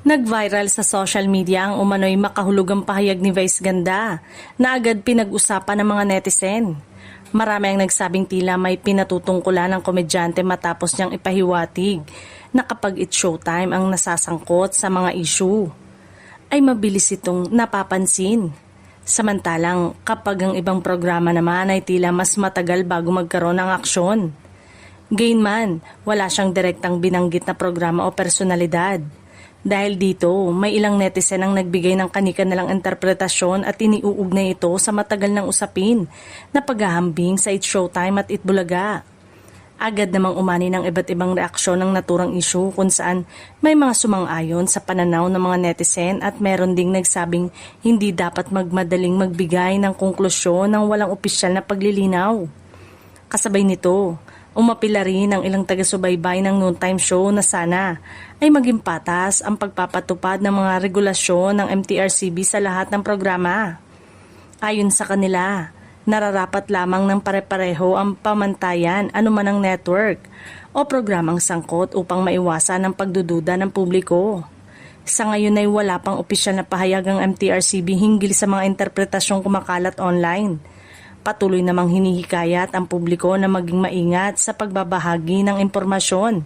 Nag-viral sa social media ang umano'y makahulugang pahayag ni Vice Ganda na agad pinag-usapan ng mga netizen. Marami ang nagsabing tila may pinatutungkulan ng komedyante matapos niyang ipahiwatig na kapag it's showtime ang nasasangkot sa mga issue, ay mabilis itong napapansin. Samantalang kapag ang ibang programa naman ay tila mas matagal bago magkaroon ng aksyon. Gayunman, wala siyang direktang binanggit na programa o personalidad. Dahil dito, may ilang netizen ang nagbigay ng kani-kanilang interpretasyon at iniuugnay ito sa matagal ng usapin na paghahambing sa It's Showtime at Itbulaga. Agad namang umani ng iba't ibang reaksyon ng naturang issue kung saan may mga sumang-ayon sa pananaw ng mga netizen at meron ding nagsabing hindi dapat magmadaling magbigay ng konklusyon ng walang opisyal na paglilinaw. Kasabay nito, umapila rin ang ilang taga-subaybay ng noontime show na sana ay maging patas ang pagpapatupad ng mga regulasyon ng MTRCB sa lahat ng programa. Ayon sa kanila, nararapat lamang ng pare-pareho ang pamantayan anuman ang network o programang sangkot upang maiwasan ang pagdududa ng publiko. Sa ngayon ay wala pang opisyal na pahayag ang MTRCB hinggil sa mga interpretasyong kumakalat online. Patuloy namang hinihikayat ang publiko na maging maingat sa pagbabahagi ng impormasyon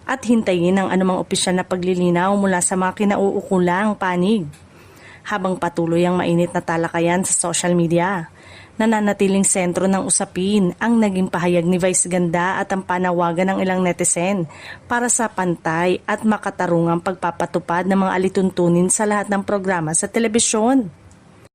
at hintayin ang anumang opisyal na paglilinaw mula sa mga kinauukulang panig. Habang patuloy ang mainit na talakayan sa social media, nananatiling sentro ng usapin ang naging pahayag ni Vice Ganda at ang panawagan ng ilang netizen para sa pantay at makatarungang pagpapatupad ng mga alituntunin sa lahat ng programa sa telebisyon.